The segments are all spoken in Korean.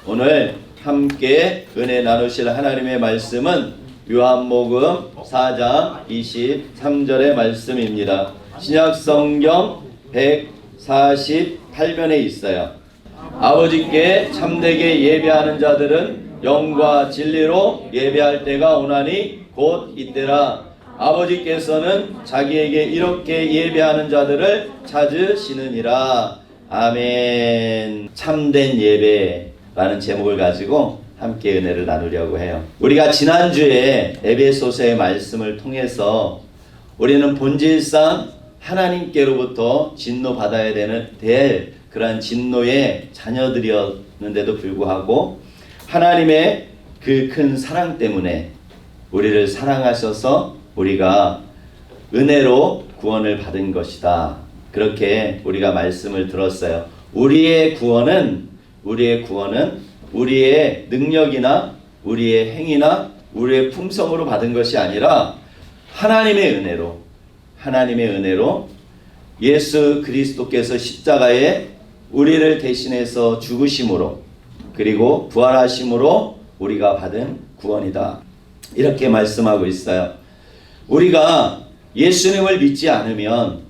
오늘 함께 은혜 나누실 하나님의 말씀은 요한복음 4장 23절의 말씀입니다. 신약성경 148면에 있어요. 아버지께 참되게 예배하는 자들은 영과 진리로 예배할 때가 오나니 곧 이때라. 아버지께서는 자기에게 이렇게 예배하는 자들을 찾으시느니라. 아멘. 참된 예배라는 제목을 가지고 함께 은혜를 나누려고 해요. 우리가 지난주에 에베소서의 말씀을 통해서 우리는 본질상 하나님께로부터 진노받아야 될 그러한 진노의 자녀들이었는데도 불구하고 하나님의 그 큰 사랑 때문에 우리를 사랑하셔서 우리가 은혜로 구원을 받은 것이다. 그렇게 우리가 말씀을 들었어요. 우리의 구원은 우리의 능력이나 우리의 행위나 우리의 품성으로 받은 것이 아니라 하나님의 은혜로 예수 그리스도께서 십자가에 우리를 대신해서 죽으심으로 그리고 부활하심으로 우리가 받은 구원이다. 이렇게 말씀하고 있어요. 우리가 예수님을 믿지 않으면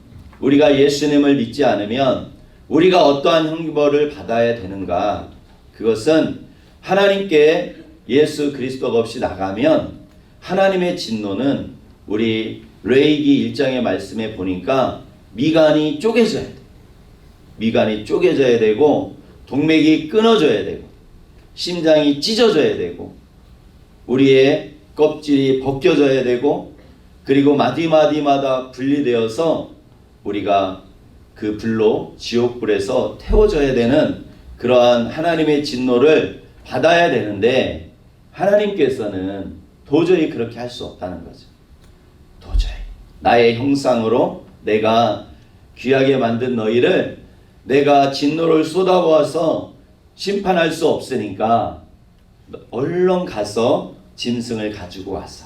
우리가 어떠한 형벌을 받아야 되는가? 그것은 하나님께 예수 그리스도가 없이 나가면 하나님의 진노는 우리 레위기 1장의 말씀에 보니까 미간이 쪼개져야 돼. 미간이 쪼개져야 되고 동맥이 끊어져야 되고 심장이 찢어져야 되고 우리의 껍질이 벗겨져야 되고 그리고 마디마디마다 분리되어서 우리가 그 불로 지옥불에서 태워져야 되는 그러한 하나님의 진노를 받아야 되는데 하나님께서는 도저히 그렇게 할 수 없다는 거죠. 도저히 나의 형상으로 내가 귀하게 만든 너희를 내가 진노를 쏟아부어서 심판할 수 없으니까 얼른 가서 짐승을 가지고 와서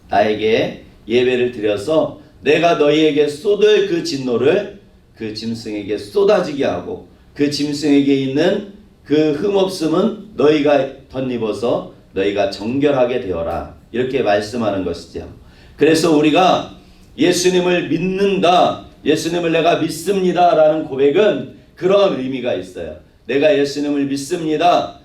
나에게 예배를 드려서 내가 너희에게 쏟을 그 진노를 그 짐승에게 쏟아지게 하고 그 짐승에게 있는 그 흠없음은 너희가 덧입어서 너희가 정결하게 되어라. 이렇게 말씀하는 것이죠. 그래서 우리가 예수님을 믿는다, 예수님을 내가 믿습니다 라는 고백은 그런 의미가 있어요. 내가 예수님을 믿습니다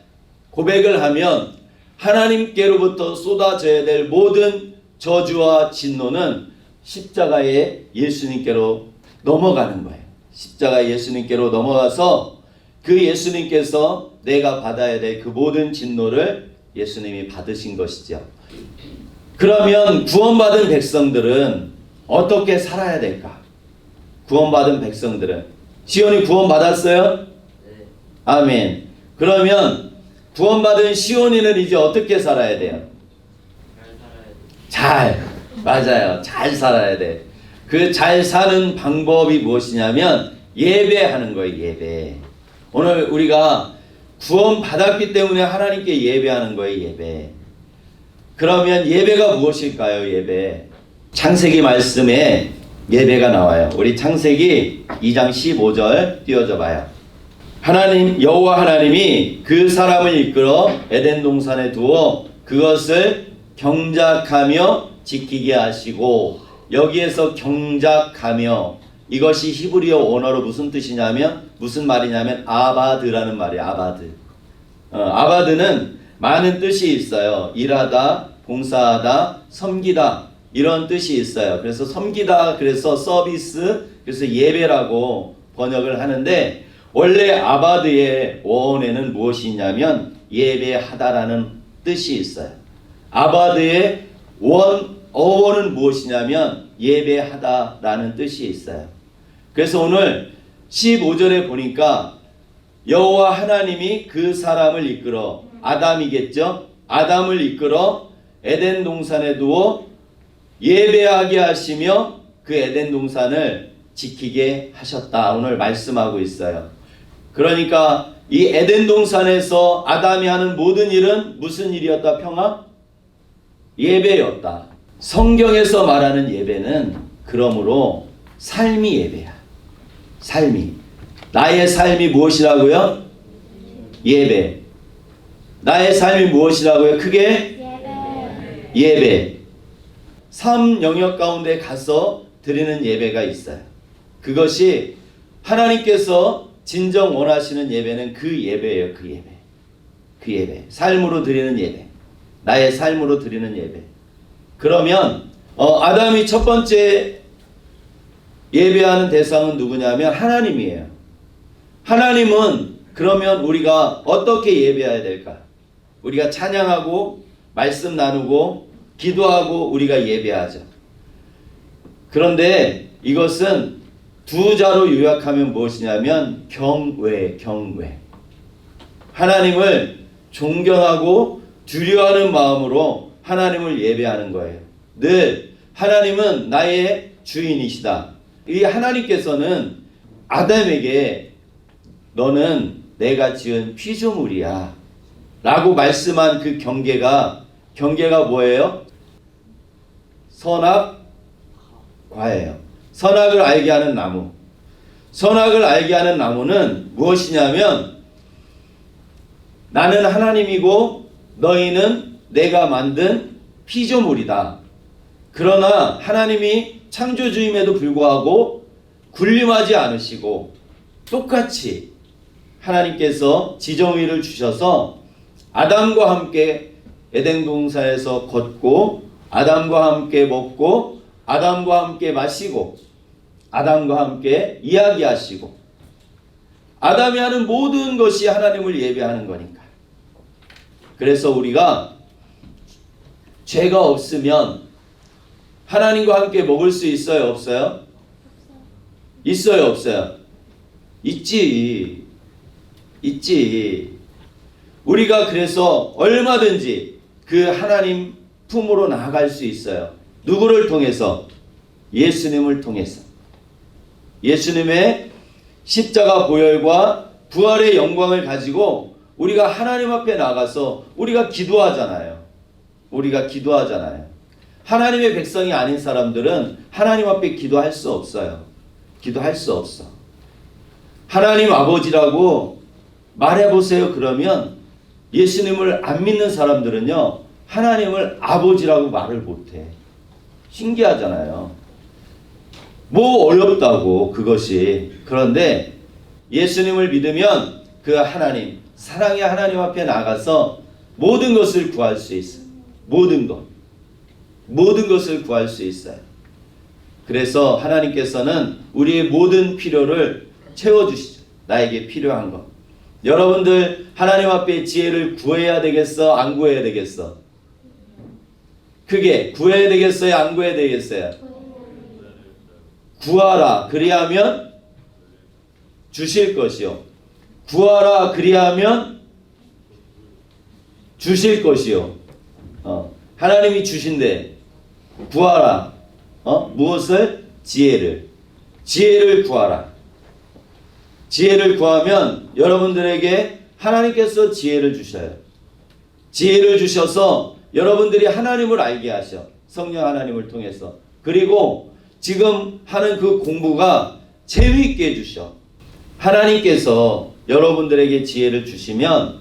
고백을 하면 하나님께로부터 쏟아져야 될 모든 저주와 진노는 십자가에 예수님께로 넘어가는 거예요. 십자가에 예수님께로 넘어가서 그 예수님께서 내가 받아야 될 그 모든 진노를 예수님이 받으신 것이죠. 그러면 구원받은 백성들은 어떻게 살아야 될까? 구원받은 백성들은 시온이 구원받았어요? 네. 아멘. 그러면 구원받은 시온이는 이제 어떻게 살아야 돼요? 맞아요. 잘 살아야 돼. 그 잘 사는 방법이 무엇이냐면 예배하는 거예요. 예배. 오늘 우리가 구원받았기 때문에 하나님께 예배하는 거예요. 예배. 그러면 예배가 무엇일까요? 예배. 창세기 말씀에 예배가 나와요. 우리 창세기 2장 15절 띄워줘 봐요. 하나님 여호와 하나님이 그 사람을 이끌어 에덴 동산에 두어 그것을 경작하며 지키게 하시고, 여기에서 경작하며 이것이 히브리어 원어로 무슨 뜻이냐면 무슨 말이냐면 아바드라는 말이에요. 아바드. 아바드는 많은 뜻이 있어요. 일하다, 봉사하다, 섬기다 이런 뜻이 있어요. 그래서 섬기다 그래서 서비스 그래서 예배라고 번역을 하는데 원래 아바드의 원어에는 무엇이 있냐면 예배하다라는 뜻이 있어요. 아바드의 어원은 무엇이냐면 예배하다라는 뜻이 있어요. 그래서 오늘 15절에 보니까 여호와 하나님이 그 사람을 이끌어 아담이겠죠. 아담을 이끌어 에덴 동산에 두어 예배하게 하시며 그 에덴 동산을 지키게 하셨다. 오늘 말씀하고 있어요. 그러니까 이 에덴 동산에서 아담이 하는 모든 일은 무슨 일이었다? 평화? 예배였다. 성경에서 말하는 예배는 그러므로 삶이 예배야. 삶이. 나의 삶이 무엇이라고요? 예배. 나의 삶이 무엇이라고요? 크게 예배. 3영역 가운데 가서 드리는 예배가 있어요. 그것이 하나님께서 진정 원하시는 예배는 그 예배예요. 그 예배. 그 예배. 삶으로 드리는 예배. 나의 삶으로 드리는 예배. 그러면 아담이 첫 번째 예배하는 대상은 누구냐면 하나님이에요. 하나님은 그러면 우리가 어떻게 예배해야 될까? 우리가 찬양하고 말씀 나누고 기도하고 우리가 예배하죠. 그런데 이것은 두 자로 요약하면 무엇이냐면 경외. 하나님을 존경하고 두려워하는 마음으로 하나님을 예배하는 거예요. 늘 하나님은 나의 주인이시다. 이 하나님께서는 아담에게 너는 내가 지은 피조물이야 라고 말씀한 그 경계가 뭐예요? 선악과예요. 선악을 알게 하는 나무. 선악을 알게 하는 나무는 무엇이냐면 나는 하나님이고 너희는 내가 만든 피조물이다. 그러나 하나님이 창조주임에도 불구하고 군림하지 않으시고 똑같이 하나님께서 지정의를 주셔서 아담과 함께 에덴 동산에서 걷고 아담과 함께 먹고 아담과 함께 마시고 아담과 함께 이야기하시고 아담이 하는 모든 것이 하나님을 예배하는 거니까. 그래서 우리가 죄가 없으면 하나님과 함께 먹을 수 있어요? 없어요? 있어요? 없어요? 있지. 우리가 그래서 얼마든지 그 하나님 품으로 나아갈 수 있어요. 누구를 통해서? 예수님을 통해서. 예수님의 십자가 보혈과 부활의 영광을 가지고 우리가 하나님 앞에 나가서 우리가 기도하잖아요. 하나님의 백성이 아닌 사람들은 하나님 앞에 기도할 수 없어요. 기도할 수 없어. 하나님 아버지라고 말해보세요. 그러면 예수님을 안 믿는 사람들은요, 하나님을 아버지라고 말을 못해. 신기하잖아요. 뭐 어렵다고 그것이. 그런데 예수님을 믿으면 그 하나님, 사랑의 하나님 앞에 나가서 모든 것을 구할 수 있어요. 모든 것을 구할 수 있어요. 그래서 하나님께서는 우리의 모든 필요를 채워주시죠. 나에게 필요한 것. 여러분들 하나님 앞에 지혜를 구해야 되겠어? 안 구해야 되겠어? 크게 구해야 되겠어요? 안 구해야 되겠어요? 구하라 그리하면 주실 것이요. 구하라 그리하면 주실 것이요. 하나님이 주신대. 구하라. 무엇을? 지혜를 구하라. 지혜를 구하면 여러분들에게 하나님께서 지혜를 주셔요. 지혜를 주셔서 여러분들이 하나님을 알게 하셔. 성령 하나님을 통해서. 그리고 지금 하는 그 공부가 재미있게 해주셔. 하나님께서 여러분들에게 지혜를 주시면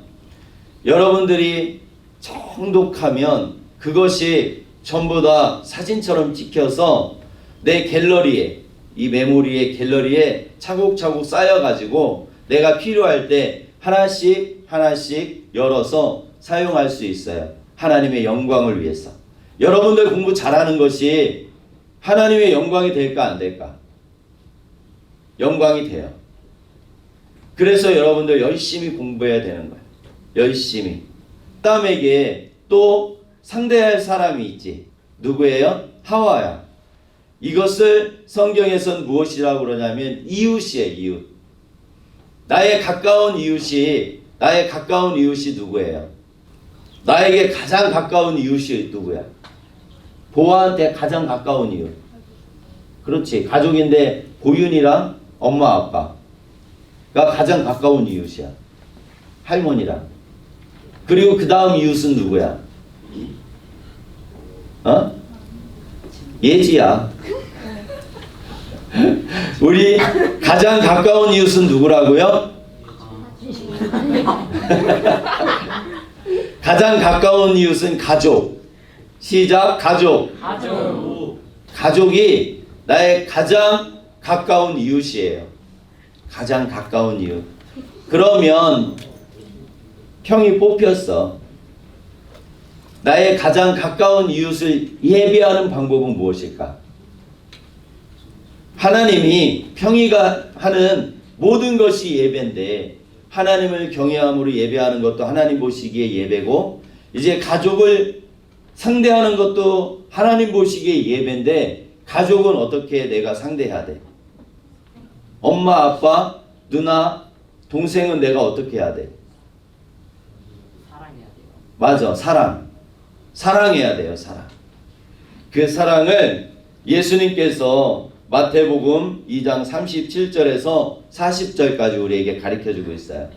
여러분들이 정독하면 그것이 전부 다 사진처럼 찍혀서 내 갤러리에, 이 메모리의 갤러리에 차곡차곡 쌓여가지고 내가 필요할 때 하나씩 열어서 사용할 수 있어요. 하나님의 영광을 위해서. 여러분들 공부 잘하는 것이 하나님의 영광이 될까 안 될까? 영광이 돼요. 그래서 여러분들 열심히 공부해야 되는 거예요. 열심히. 아담에게 또 상대할 사람이 있지. 누구예요? 하와야. 이것을 성경에서는 무엇이라고 그러냐면 이웃이에요. 이웃. 나의 가까운 이웃이 누구예요? 나에게 가장 가까운 이웃이 누구야? 보아한테 가장 가까운 이웃. 그렇지. 가족인데 보윤이랑 엄마 아빠가 가장 가까운 이웃이야. 할머니랑. 그리고 그 다음 이웃은 누구야? 예지야. 우리 가장 가까운 이웃은 누구라고요? 가장 가까운 이웃은 가족. 시작. 가족. 가족이 나의 가장 가까운 이웃이에요. 가장 가까운 이웃. 그러면 평이 뽑혔어. 나의 가장 가까운 이웃을 예배하는 방법은 무엇일까? 하나님이 평이가 하는 모든 것이 예배인데 하나님을 경외함으로 예배하는 것도 하나님 보시기에 예배고, 이제 가족을 상대하는 것도 하나님 보시기에 예배인데 가족은 어떻게 내가 상대해야 돼? 엄마, 아빠, 누나, 동생은 내가 어떻게 해야 돼? 사랑해야 돼요. 맞아, 사랑해야 돼요. 사랑. 그 사랑을 예수님께서 마태복음 2장 37절에서 40절까지 우리에게 가르쳐주고 있어요.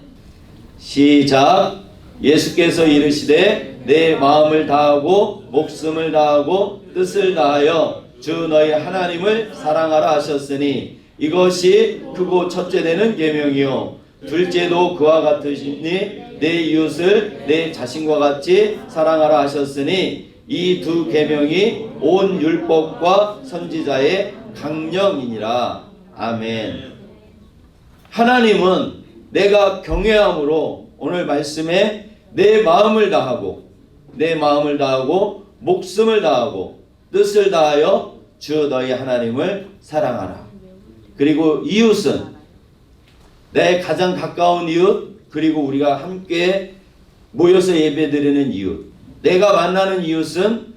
시작. 예수께서 이르시되 내 마음을 다하고 목숨을 다하고 뜻을 다하여 주 너희 하나님을 사랑하라 하셨으니 이것이 크고 첫째 되는 계명이요 둘째도 그와 같으시니 내 이웃을 내 자신과 같이 사랑하라 하셨으니 이 두 계명이 온 율법과 선지자의 강령이니라. 아멘. 하나님은 내가 경외함으로 오늘 말씀에 내 마음을 다하고 목숨을 다하고 뜻을 다하여 주 너희 하나님을 사랑하라. 그리고 이웃은 내 가장 가까운 이웃, 그리고 우리가 함께 모여서 예배드리는 이웃, 내가 만나는 이웃은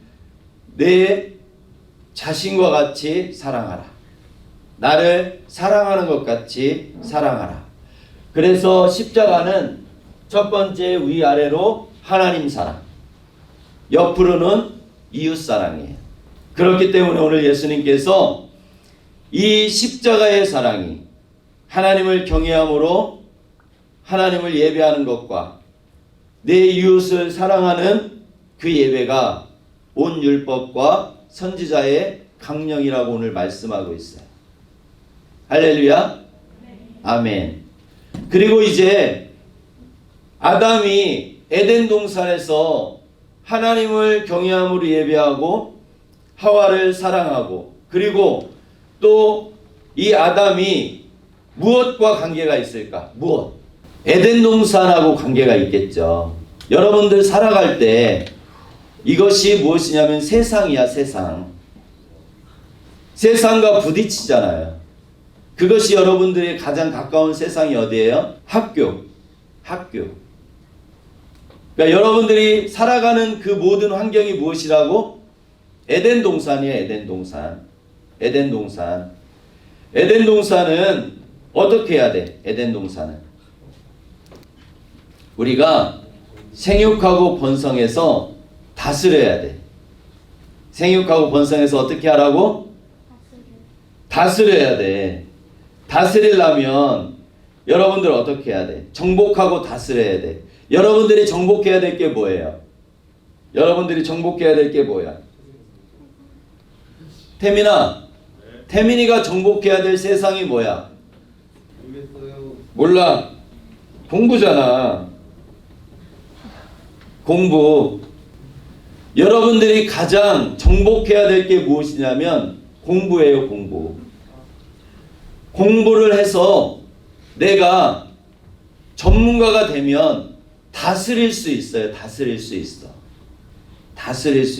내 자신과 같이 사랑하라. 나를 사랑하는 것 같이 사랑하라. 그래서 십자가는 첫 번째 위아래로 하나님 사랑, 옆으로는 이웃 사랑이에요. 그렇기 때문에 오늘 예수님께서 이 십자가의 사랑이 하나님을 경외함으로 하나님을 예배하는 것과 내 이웃을 사랑하는 그 예배가 온 율법과 선지자의 강령이라고 오늘 말씀하고 있어요. 할렐루야. 아멘. 그리고 이제 아담이 에덴 동산에서 하나님을 경외함으로 예배하고 하와를 사랑하고, 그리고 또 이 아담이 무엇과 관계가 있을까? 무엇? 에덴 동산하고 관계가 있겠죠. 여러분들 살아갈 때 이것이 무엇이냐면 세상이야, 세상. 세상과 부딪히잖아요. 그것이 여러분들의 가장 가까운 세상이 어디예요? 학교. 그러니까 여러분들이 살아가는 그 모든 환경이 무엇이라고? 에덴 동산이에요. 에덴 동산은 어떻게 해야 돼? 에덴 동산은 우리가 생육하고 번성해서 다스려야 돼. 생육하고 번성해서 어떻게 하라고? 다스려야 돼. 다스리려면 여러분들 어떻게 해야 돼? 정복하고 다스려야 돼. 여러분들이 정복해야 될 게 뭐예요? 여러분들이 정복해야 될 게 뭐야? 태민이가 정복해야 될 세상이 뭐야? 몰라. 공부잖아. 공부. 여러분들이 가장 정복해야 될 게 무엇이냐면 공부예요, 공부. 공부를 해서 내가 전문가가 되면 다스릴 수 있어요. 다스릴 수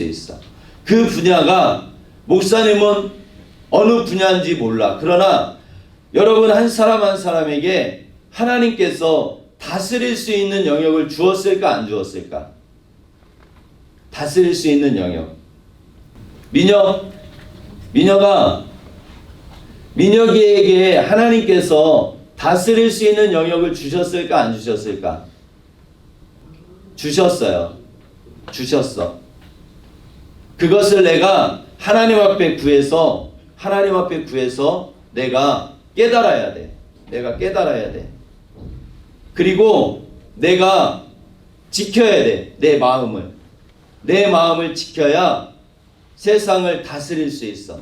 있어. 그 분야가 목사님은 어느 분야인지 몰라. 그러나 여러분 한 사람 한 사람에게 하나님께서 다스릴 수 있는 영역을 주었을까 안 주었을까? 다스릴 수 있는 영역. 민혁이에게 하나님께서 다스릴 수 있는 영역을 주셨을까 안 주셨을까? 주셨어. 그것을 내가 하나님 앞에 구해서 내가 깨달아야 돼. 그리고 내가 지켜야 돼. 내 마음을 지켜야 세상을 다스릴 수 있어.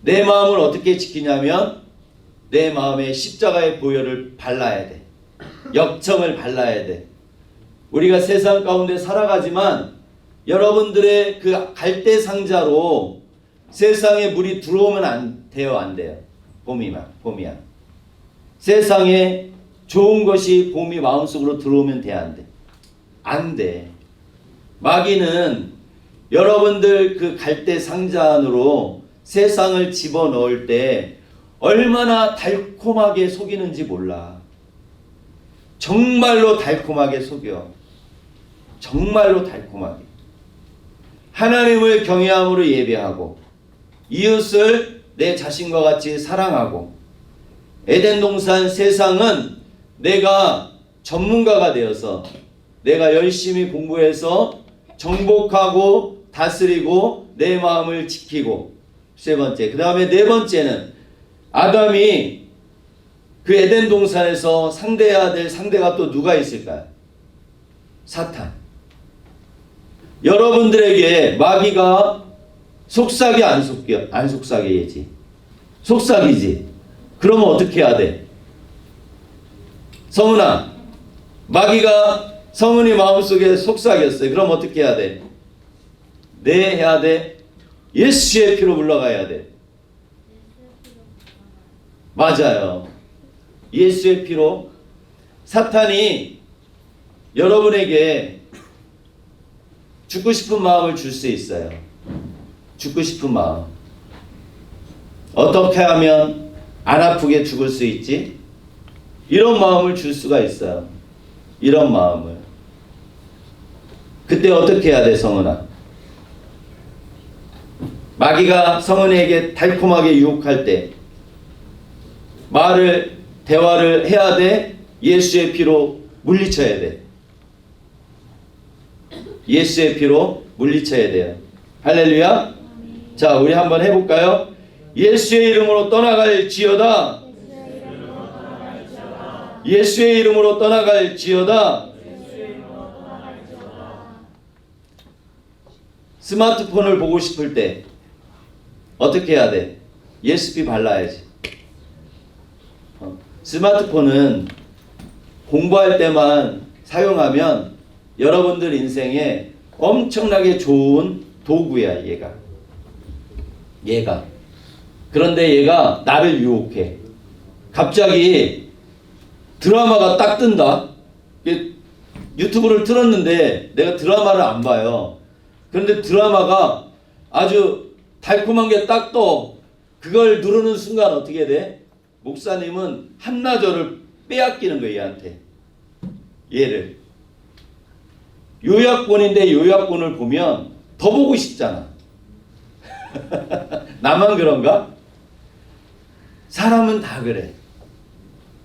내 마음을 어떻게 지키냐면 내 마음에 십자가의 보혈을 발라야 돼. 역청을 발라야 돼. 우리가 세상 가운데 살아가지만 여러분들의 그 갈대 상자로 세상에 물이 들어오면 안 돼요. 봄이야. 세상에 좋은 것이 봄이 마음속으로 들어오면 돼, 안 돼? 안 돼. 마귀는 여러분들 그 갈대 상자 안으로 세상을 집어넣을 때 얼마나 달콤하게 속이는지 몰라. 정말로 달콤하게 속여. 정말로 달콤하게. 하나님을 경외함으로 예배하고 이웃을 내 자신과 같이 사랑하고 에덴 동산 세상은 내가 전문가가 되어서 내가 열심히 공부해서 정복하고 다스리고 내 마음을 지키고 세 번째. 그 다음에 네 번째는 아담이 그 에덴 동산에서 상대해야 될 상대가 또 누가 있을까요? 사탄. 여러분들에게 마귀가 속삭여 안 속삭여야지? 속삭이지. 그러면 어떻게 해야 돼? 성은아, 마귀가 성은이 마음속에 속삭였어요. 그럼 어떻게 해야 돼? 네, 해야 돼. 예수의 피로 물러가야 돼. 맞아요. 예수의 피로. 사탄이 여러분에게 죽고 싶은 마음을 줄 수 있어요. 죽고 싶은 마음. 어떻게 하면 안 아프게 죽을 수 있지? 이런 마음을 줄 수가 있어요. 이런 마음을. 그때 어떻게 해야 돼, 성은아? 마귀가 성은에게 달콤하게 유혹할 때 대화를 해야 돼. 예수의 피로 물리쳐야 돼. 예수의 피로 물리쳐야 돼요. 할렐루야. 자, 우리 한번 해볼까요? 예수의 이름으로 떠나갈지어다. 예수의 이름으로 떠나갈지어다. 스마트폰을 보고 싶을 때 어떻게 해야 돼? 예수피 발라야지. 스마트폰은 공부할 때만 사용하면 여러분들 인생에 엄청나게 좋은 도구야, 얘가. 그런데 얘가 나를 유혹해. 갑자기 드라마가 딱 뜬다. 유튜브를 틀었는데 내가 드라마를 안 봐요. 그런데 드라마가 아주 달콤한 게 딱 떠. 그걸 누르는 순간 어떻게 돼? 목사님은 한나절을 빼앗기는 거예요, 얘한테. 얘를. 요약본인데 요약본을 보면 더 보고 싶잖아. 나만 그런가? 사람은 다 그래.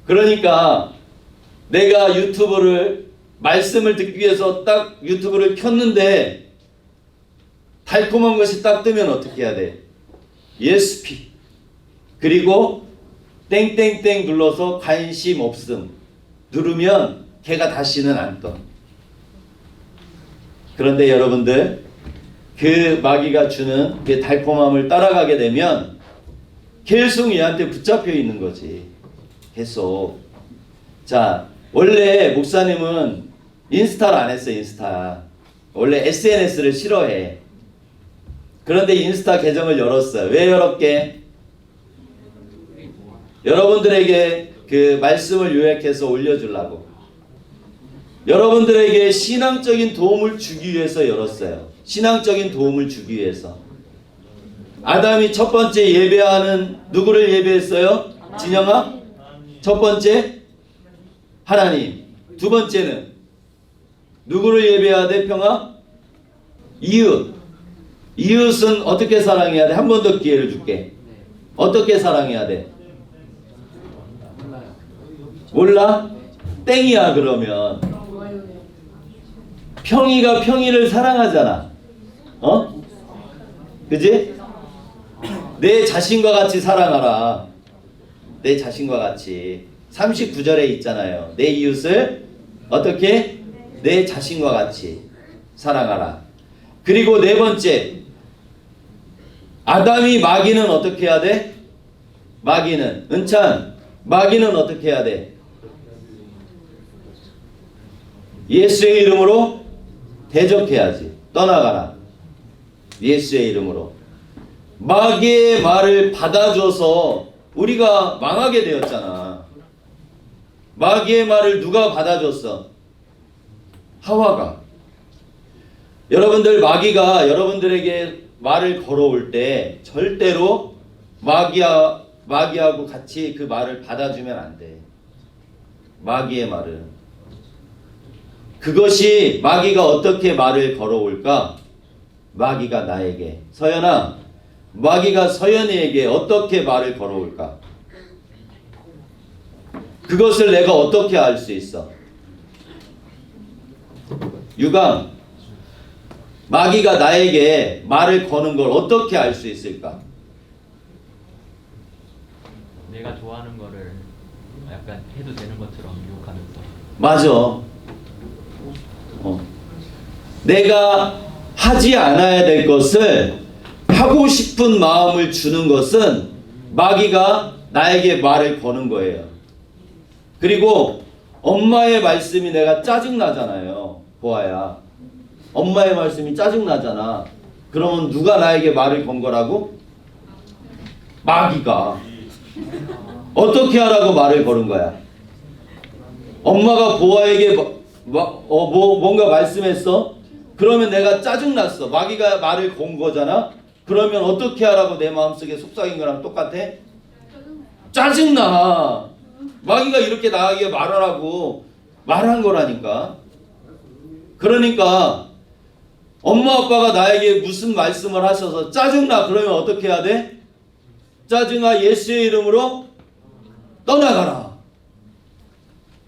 그러니까 내가 말씀을 듣기 위해서 딱 유튜브를 켰는데 달콤한 것이 딱 뜨면 어떻게 해야 돼? 예스피. 그리고 땡땡땡 눌러서 관심 없음 누르면 걔가 다시는 안 떠. 그런데 여러분들 그 마귀가 주는 그 달콤함을 따라가게 되면 계속 얘한테 붙잡혀 있는 거지. 계속. 자, 원래 목사님은 인스타를 안 했어요. 인스타. 원래 SNS를 싫어해. 그런데 인스타 계정을 열었어요. 왜 열었게? 여러분들에게 그 말씀을 요약해서 올려주려고. 여러분들에게 신앙적인 도움을 주기 위해서 열었어요. 신앙적인 도움을 주기 위해서. 아담이 첫 번째 예배하는 누구를 예배했어요? 진영아? 첫 번째 하나님. 두 번째는 누구를 예배해야 돼, 평아? 이웃. 이웃은 어떻게 사랑해야 돼? 한 번 더 기회를 줄게. 어떻게 사랑해야 돼? 몰라? 땡이야. 그러면 평이가 평이를 사랑하잖아. 그지? 내 자신과 같이 사랑하라. 내 자신과 같이. 39절에 있잖아요. 내 이웃을 어떻게? 내 자신과 같이 사랑하라. 그리고 네 번째, 아담이 마귀는 어떻게 해야 돼? 마귀는 은찬, 마귀는 어떻게 해야 돼? 예수의 이름으로 대적해야지. 떠나가라. 예수의 이름으로. 마귀의 말을 받아줘서 우리가 망하게 되었잖아. 마귀의 말을 누가 받아줬어? 하와가. 여러분들, 마귀가 여러분들에게 말을 걸어올 때 절대로 마귀하고 같이 그 말을 받아주면 안 돼. 마귀의 말을. 그것이 마귀가 어떻게 말을 걸어올까? 마귀가 나에게, 서연아, 마귀가 서연이에게 어떻게 말을 걸어올까? 그것을 내가 어떻게 알 수 있어? 유감, 마귀가 나에게 말을 거는 걸 어떻게 알 수 있을까? 내가 좋아하는 거를 약간 해도 되는 것처럼 유혹하면서. 맞아. 내가 하지 않아야 될 것을 하고 싶은 마음을 주는 것은 마귀가 나에게 말을 거는 거예요. 그리고 엄마의 말씀이 내가 짜증나잖아요. 보아야. 엄마의 말씀이 짜증나잖아. 그러면 누가 나에게 말을 건 거라고? 마귀가. 어떻게 하라고 말을 거는 거야? 엄마가 보아에게 뭔가 말씀했어? 그러면 내가 짜증났어. 마귀가 말을 건 거잖아. 그러면 어떻게 하라고 내 마음속에 속삭인 거랑 똑같아? 짜증나. 마귀가 이렇게 나에게 말하라고 말한 거라니까. 그러니까 엄마 아빠가 나에게 무슨 말씀을 하셔서 짜증나. 그러면 어떻게 해야 돼? 짜증아, 예수의 이름으로 떠나가라.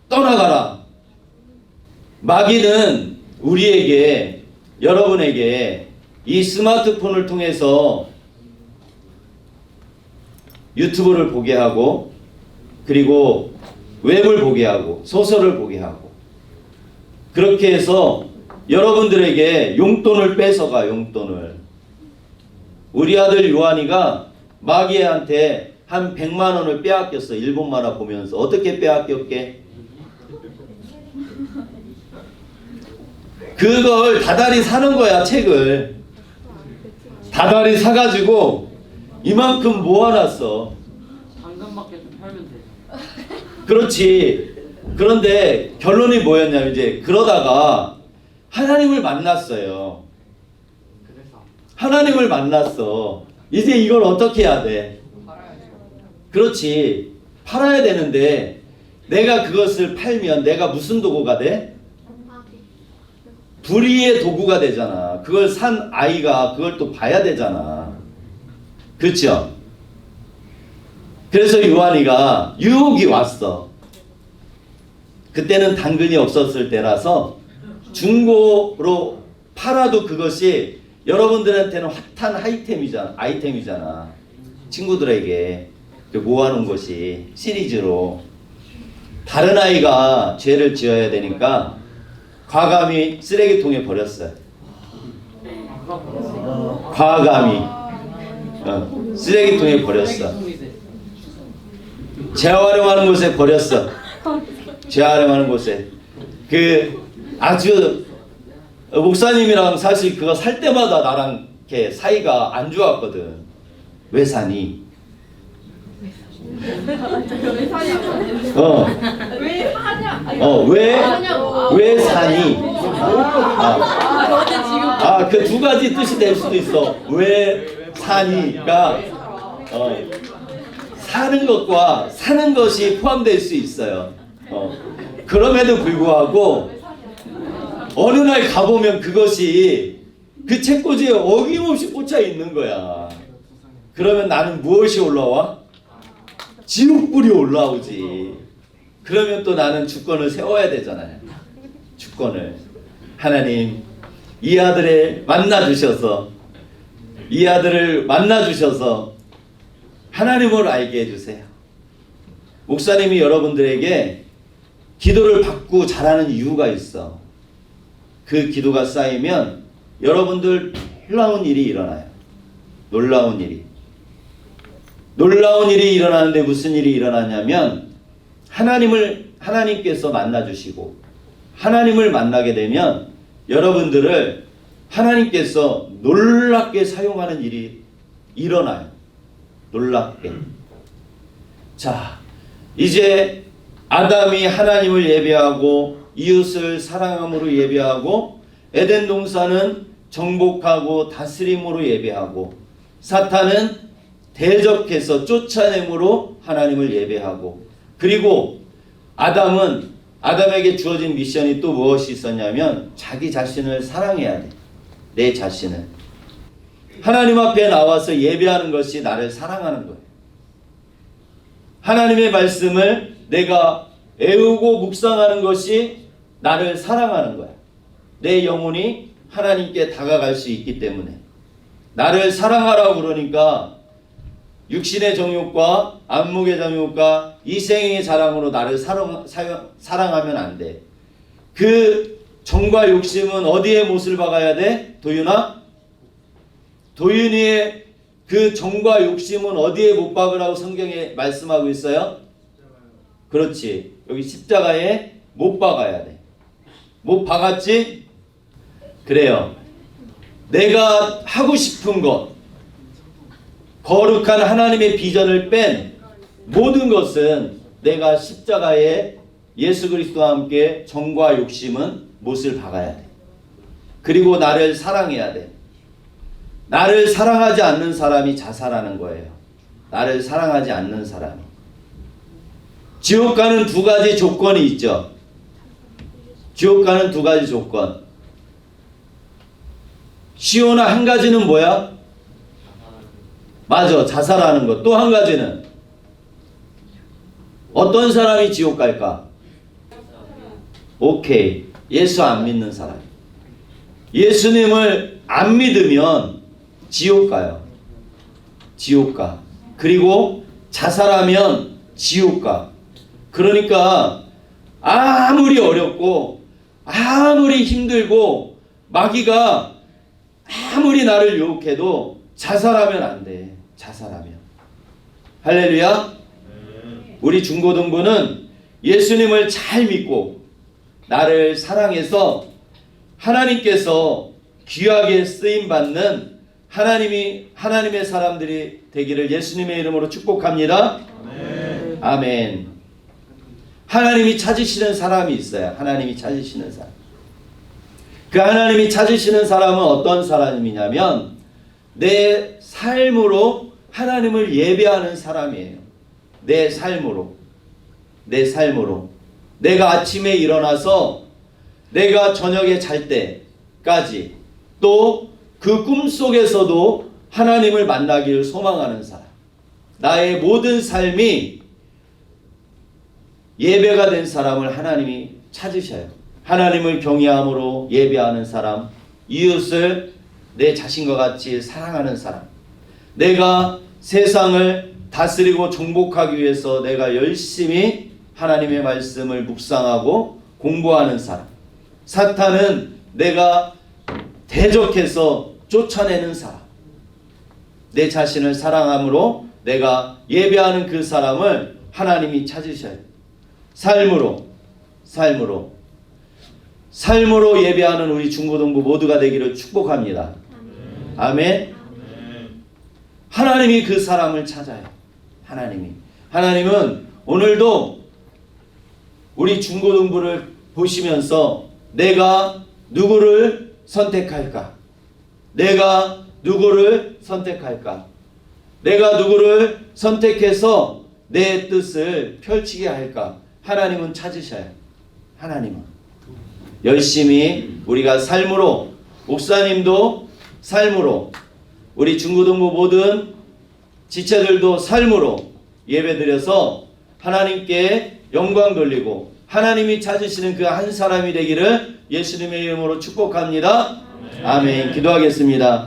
떠나가라. 마귀는 우리에게, 여러분에게 이 스마트폰을 통해서 유튜브를 보게 하고, 그리고 웹을 보게 하고, 소설을 보게 하고, 그렇게 해서 여러분들에게 용돈을 뺏어가. 용돈을. 우리 아들 요한이가 마귀한테 한 100만 원을 빼앗겼어. 일본 만화 보면서. 어떻게 빼앗겼게? 그걸 다달이 사는 거야. 책을 다달이 사가지고 이만큼 모아놨어. 당근마켓 좀 팔면 돼. 그렇지. 그런데 결론이 뭐였냐면, 이제 그러다가 하나님을 만났어요. 그래서 하나님을 만났어. 이제 이걸 어떻게 해야 돼? 팔아야죠. 그렇지. 팔아야 되는데 내가 그것을 팔면 내가 무슨 도구가 돼? 불의의 도구가 되잖아. 그걸 산 아이가 그걸 또 봐야 되잖아. 그렇죠? 그래서 요한이가 유혹이 왔어. 그때는 당근이 없었을 때라서 중고로 팔아도 그것이 여러분들한테는 핫한 아이템이잖아. 친구들에게 모아놓은 것이 시리즈로. 다른 아이가 죄를 지어야 되니까 과감히 쓰레기통에 버렸어요. 과감히 쓰레기통에 버렸어. 재활용하는 곳에 버렸어. 재활용하는 곳에. 아주 목사님이랑 사실 그거 살 때마다 나랑 이렇게 사이가 안 좋았거든. 왜 사니? 왜 사냐? 왜 사냐? 왜 사니? 그 두 가지 뜻이 될 수도 있어. 왜 사니가 사는 것과 사는 것이 포함될 수 있어요. 그럼에도 불구하고 어느 날 가보면 그것이 그 책꽂이에 어김없이 꽂혀 있는 거야. 그러면 나는 무엇이 올라와? 지옥불이 올라오지. 그러면 또 나는 주권을 세워야 되잖아요. 주권을. 하나님, 이 아들을 만나주셔서 하나님을 알게 해주세요. 목사님이 여러분들에게 기도를 받고 잘하는 이유가 있어. 그 기도가 쌓이면 여러분들 놀라운 일이 일어나요. 놀라운 일이 일어나는데 무슨 일이 일어나냐면 하나님께서 만나주시고 하나님을 만나게 되면 여러분들을 하나님께서 놀랍게 사용하는 일이 일어나요. 놀랍게. 자, 이제 아담이 하나님을 예배하고 이웃을 사랑함으로 예배하고 에덴 동산은 정복하고 다스림으로 예배하고 사탄은 대적해서 쫓아냄으로 하나님을 예배하고 그리고 아담에게 주어진 미션이 또 무엇이 있었냐면 자기 자신을 사랑해야 돼. 내 자신을. 하나님 앞에 나와서 예배하는 것이 나를 사랑하는 거예요. 하나님의 말씀을 내가 애우고 묵상하는 것이 나를 사랑하는 거야. 내 영혼이 하나님께 다가갈 수 있기 때문에. 나를 사랑하라고 그러니까 육신의 정욕과 안목의 정욕과 이생의 자랑으로 나를 사랑하면 안 돼. 그 정과 욕심은 어디에 못을 박아야 돼? 도윤아? 도윤이의 그 정과 욕심은 어디에 못 박으라고 성경에 말씀하고 있어요? 그렇지. 여기 십자가에 못 박아야 돼. 못 박았지? 그래요. 내가 하고 싶은 것, 거룩한 하나님의 비전을 뺀 모든 것은 내가 십자가에 예수 그리스도와 함께 정과 욕심은 못을 박아야 돼. 그리고 나를 사랑해야 돼. 나를 사랑하지 않는 사람이 자살하는 거예요. 나를 사랑하지 않는 사람이. 지옥 가는 두 가지 조건이 있죠. 지옥 가는 두 가지 조건. 시오나 한 가지는 뭐야? 맞아, 자살하는 것. 또 한 가지는 어떤 사람이 지옥 갈까? 오케이. 예수 안 믿는 사람. 예수님을 안 믿으면 지옥 가요. 지옥 가. 그리고 자살하면 지옥 가. 그러니까 아무리 어렵고 아무리 힘들고 마귀가 아무리 나를 유혹해도 자살하면 안 돼. 자살하면. 할렐루야. 우리 중고등부는 예수님을 잘 믿고 나를 사랑해서 하나님께서 귀하게 쓰임받는 하나님의 사람들이 되기를 예수님의 이름으로 축복합니다. 아멘. 아멘. 하나님이 찾으시는 사람이 있어요. 하나님이 찾으시는 사람. 그 하나님이 찾으시는 사람은 어떤 사람이냐면 내 삶으로 하나님을 예배하는 사람이에요. 내 삶으로. 내 삶으로. 내가 아침에 일어나서 내가 저녁에 잘 때까지 또 그 꿈속에서도 하나님을 만나기를 소망하는 사람. 나의 모든 삶이 예배가 된 사람을 하나님이 찾으셔요. 하나님을 경외함으로 예배하는 사람, 이웃을 내 자신과 같이 사랑하는 사람, 내가 세상을 다스리고 정복하기 위해서 내가 열심히 하나님의 말씀을 묵상하고 공부하는 사람, 사탄은 내가 대적해서 쫓아내는 사람, 내 자신을 사랑함으로 내가 예배하는 그 사람을 하나님이 찾으셔요. 삶으로 예배하는 우리 중고등부 모두가 되기를 축복합니다. 아멘. 하나님이 그 사람을 찾아요. 하나님은 오늘도 우리 중고등부를 보시면서 내가 누구를 선택할까? 내가 누구를 선택해서 내 뜻을 펼치게 할까? 하나님은 찾으셔요. 하나님은. 열심히 우리가 삶으로, 목사님도 삶으로, 우리 중고등부 모든 지체들도 삶으로 예배드려서 하나님께 영광 돌리고 하나님이 찾으시는 그 한 사람이 되기를 예수님의 이름으로 축복합니다. 아멘. 기도하겠습니다.